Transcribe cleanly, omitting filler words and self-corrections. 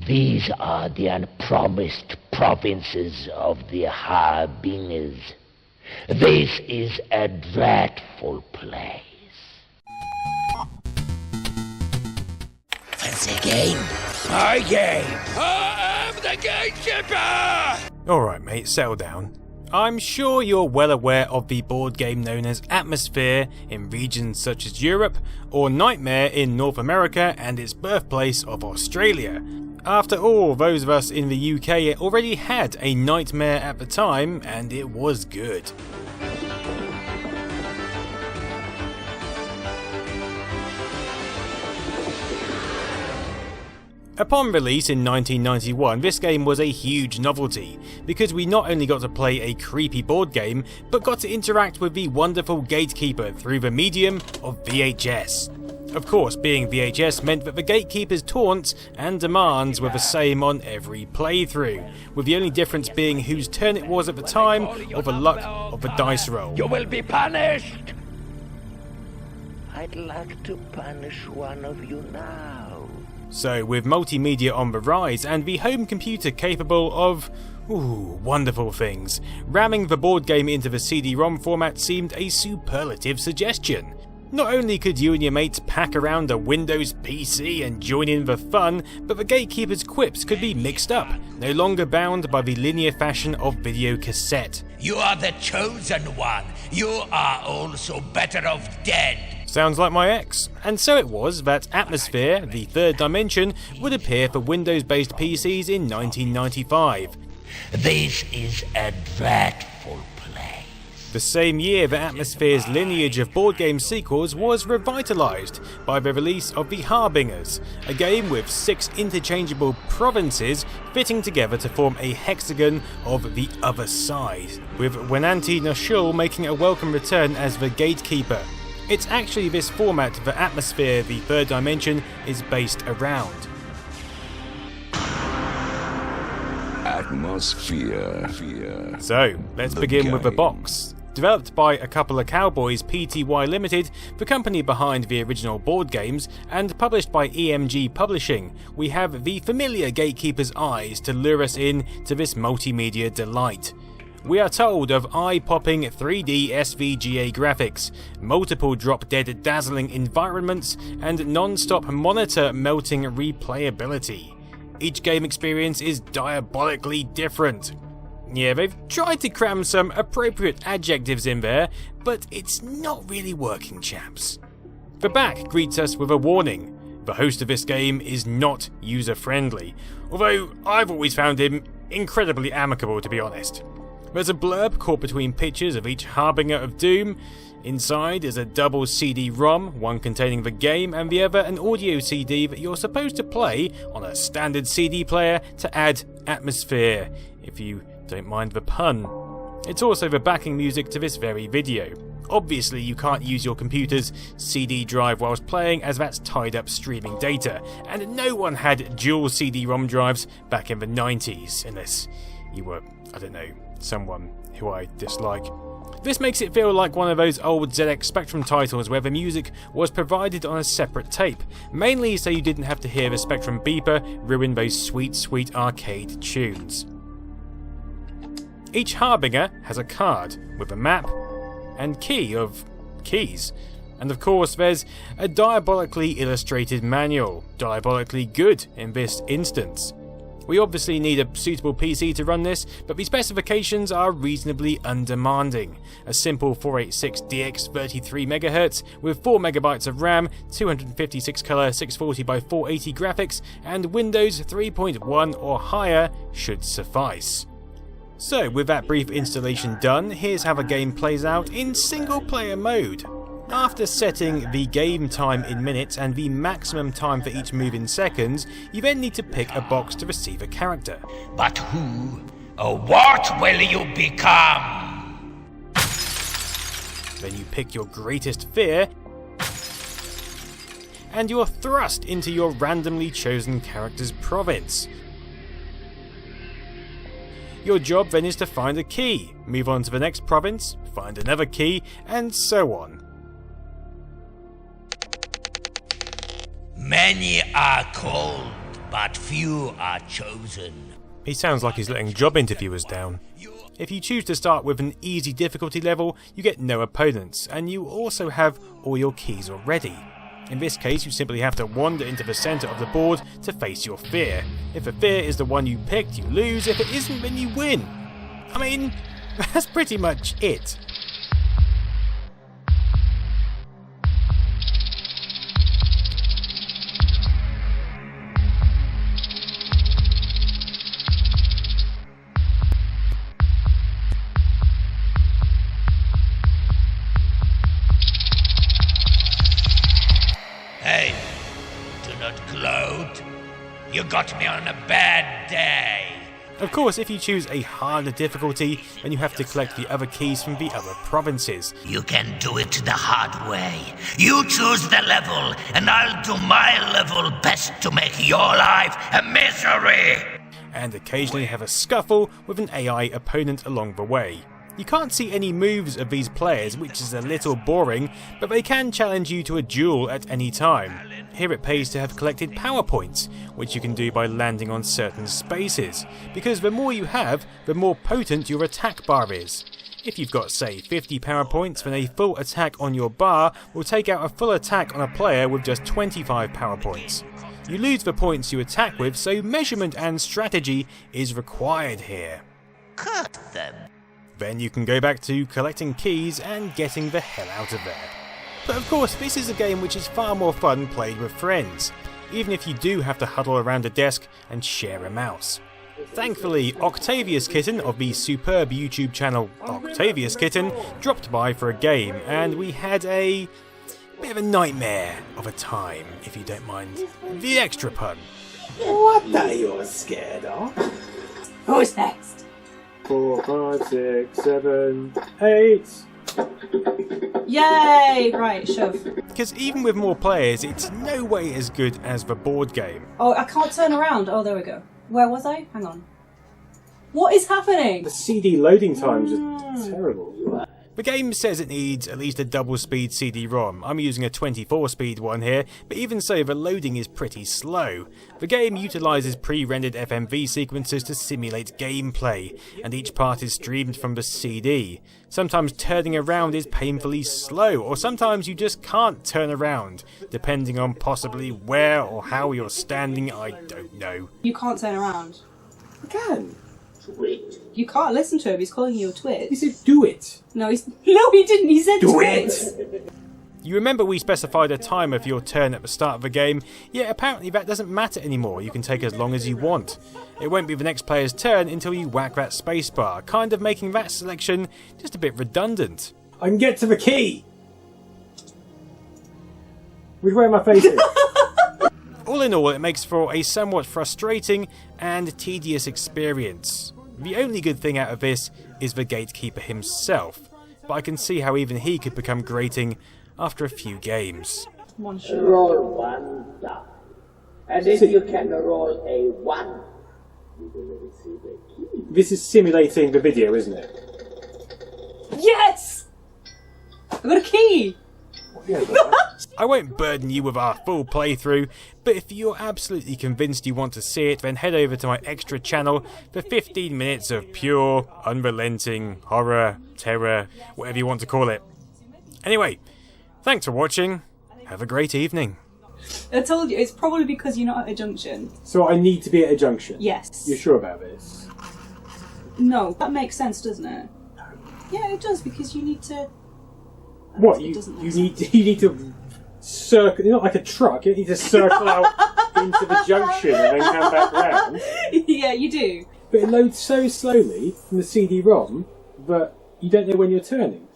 These are the unpromised provinces of the Harbingers. This is a dreadful place. Fancy a game? My game! I am the Gatekeeper! Alright mate, settle down. I'm sure you're well aware of the board game known as Atmosfear in regions such as Europe, or Nightmare in North America and its birthplace of Australia. After all, those of us in the UK already had a Nightmare at the time, and it was good. Upon release in 1991, this game was a huge novelty, because we not only got to play a creepy board game, but got to interact with the wonderful Gatekeeper through the medium of VHS. Of course, being VHS meant that the Gatekeeper's taunts and demands were the same on every playthrough, with the only difference being whose turn it was at the time, or the luck of the dice roll. You will be punished! I'd like to punish one of you now. So, with multimedia on the rise and the home computer capable of wonderful things, ramming the board game into the CD-ROM format seemed a superlative suggestion. Not only could you and your mates pack around a Windows PC and join in the fun, but the Gatekeeper's quips could be mixed up, no longer bound by the linear fashion of video cassette. You are the chosen one. You are also better off dead. Sounds like my ex. And so it was that Atmosfear, the third dimension, would appear for Windows-based PCs in 1995. This is a dreadful place. The same year that Atmosfear's lineage of board game sequels was revitalised by the release of The Harbingers, a game with 6 interchangeable provinces fitting together to form a hexagon of the other side, with Wenanti Nashul making a welcome return as the Gatekeeper. It's actually this format that Atmosfear the Third Dimension is based around. Atmosphere. So, let's begin with the box. Developed by a couple of cowboys, Pty Limited, the company behind the original board games, and published by EMG Publishing, we have the familiar Gatekeeper's eyes to lure us in to this multimedia delight. We are told of eye-popping 3D SVGA graphics, multiple drop-dead dazzling environments, and non-stop monitor melting replayability. Each game experience is diabolically different. Yeah, they've tried to cram some appropriate adjectives in there, but it's not really working, chaps. The back greets us with a warning. The host of this game is not user-friendly, although I've always found him incredibly amicable, to be honest. There's a blurb caught between pictures of each harbinger of doom. Inside is a double CD-ROM, one containing the game and the other an audio CD that you're supposed to play on a standard CD player to add atmosphere, if you don't mind the pun. It's also the backing music to this very video. Obviously you can't use your computer's CD drive whilst playing, as that's tied up streaming data, and no one had dual CD-ROM drives back in the 90s, unless you were, I don't know, someone who I dislike. This makes it feel like one of those old ZX Spectrum titles where the music was provided on a separate tape, mainly so you didn't have to hear the Spectrum beeper ruin those sweet, sweet arcade tunes. Each harbinger has a card with a map and key of keys. And of course there's a diabolically illustrated manual, diabolically good in this instance. We obviously need a suitable PC to run this, but the specifications are reasonably undemanding. A simple 486DX 33MHz with 4MB of RAM, 256 colour 640x480 graphics, and Windows 3.1 or higher should suffice. So with that brief installation done, here's how the game plays out in single player mode. After setting the game time in minutes and the maximum time for each move in seconds, you then need to pick a box to receive a character. But who or what will you become? Then you pick your greatest fear, and you're thrust into your randomly chosen character's province. Your job then is to find a key, move on to the next province, find another key, and so on. Many are called, but few are chosen. He sounds like he's letting job interviewers down. If you choose to start with an easy difficulty level, you get no opponents, and you also have all your keys already. In this case, you simply have to wander into the centre of the board to face your fear. If the fear is the one you picked, you lose. If it isn't, then you win. I mean, that's pretty much it. Hey, do not gloat. You got me on a bad day. Of course, if you choose a harder difficulty, then you have to collect the other keys from the other provinces. You can do it the hard way. You choose the level, and I'll do my level best to make your life a misery. And occasionally have a scuffle with an AI opponent along the way. You can't see any moves of these players, which is a little boring, but they can challenge you to a duel at any time. Here it pays to have collected power points, which you can do by landing on certain spaces, because the more you have, the more potent your attack bar is. If you've got, say, 50 power points, then a full attack on your bar will take out a full attack on a player with just 25 power points. You lose the points you attack with, so measurement and strategy is required here. Cut them. Then you can go back to collecting keys and getting the hell out of there. But of course, this is a game which is far more fun played with friends, even if you do have to huddle around a desk and share a mouse. Thankfully, Octavius Kitten of the superb YouTube channel Octavius Kitten dropped by for a game, and we had a bit of a nightmare of a time, if you don't mind the extra pun. What are you scared of? Who's next? 4, 5, 6, 7, 8. Yay! Right, shove. Because even with more players, it's no way as good as the board game. Oh, I can't turn around. Oh, there we go. Where was I? Hang on. What is happening? The CD loading times are terrible. The game says it needs at least a double-speed CD-ROM. I'm using a 24-speed one here, but even so, the loading is pretty slow. The game utilises pre-rendered FMV sequences to simulate gameplay, and each part is streamed from the CD. Sometimes turning around is painfully slow, or sometimes you just can't turn around, depending on possibly where or how you're standing, I don't know. You can't turn around. I can. You can't listen to him. He's calling you a twit. He said do it. No, he didn't. He said Do twit. it. You remember we specified a timer for your turn at the start of the game? Yeah, apparently that doesn't matter anymore. You can take as long as you want. It won't be the next player's turn until you whack that spacebar, kind of making that selection just a bit redundant. I can get to the key. Which way am I facing? All in all, it makes for a somewhat frustrating and tedious experience. The only good thing out of this is the Gatekeeper himself, but I can see how even he could become grating after a few games. Roll 1 die. And if you can roll a 1, you will receive a key. This is simulating the video, isn't it? Yes! I got a key! I won't burden you with our full playthrough, but if you're absolutely convinced you want to see it, then head over to my extra channel for 15 minutes of pure, unrelenting horror, terror, whatever you want to call it. Anyway, thanks for watching. Have a great evening. I told you, it's probably because you're not at a junction. So I need to be at a junction? Yes. You're sure about this? No, that makes sense, doesn't it? Yeah, it does, because you need to... What? It You doesn't make need sense. you need to circle. You're not like a truck. You need to circle out into the junction and then come back round. Yeah, you do. But it loads so slowly from the CD-ROM that you don't know when you're turning.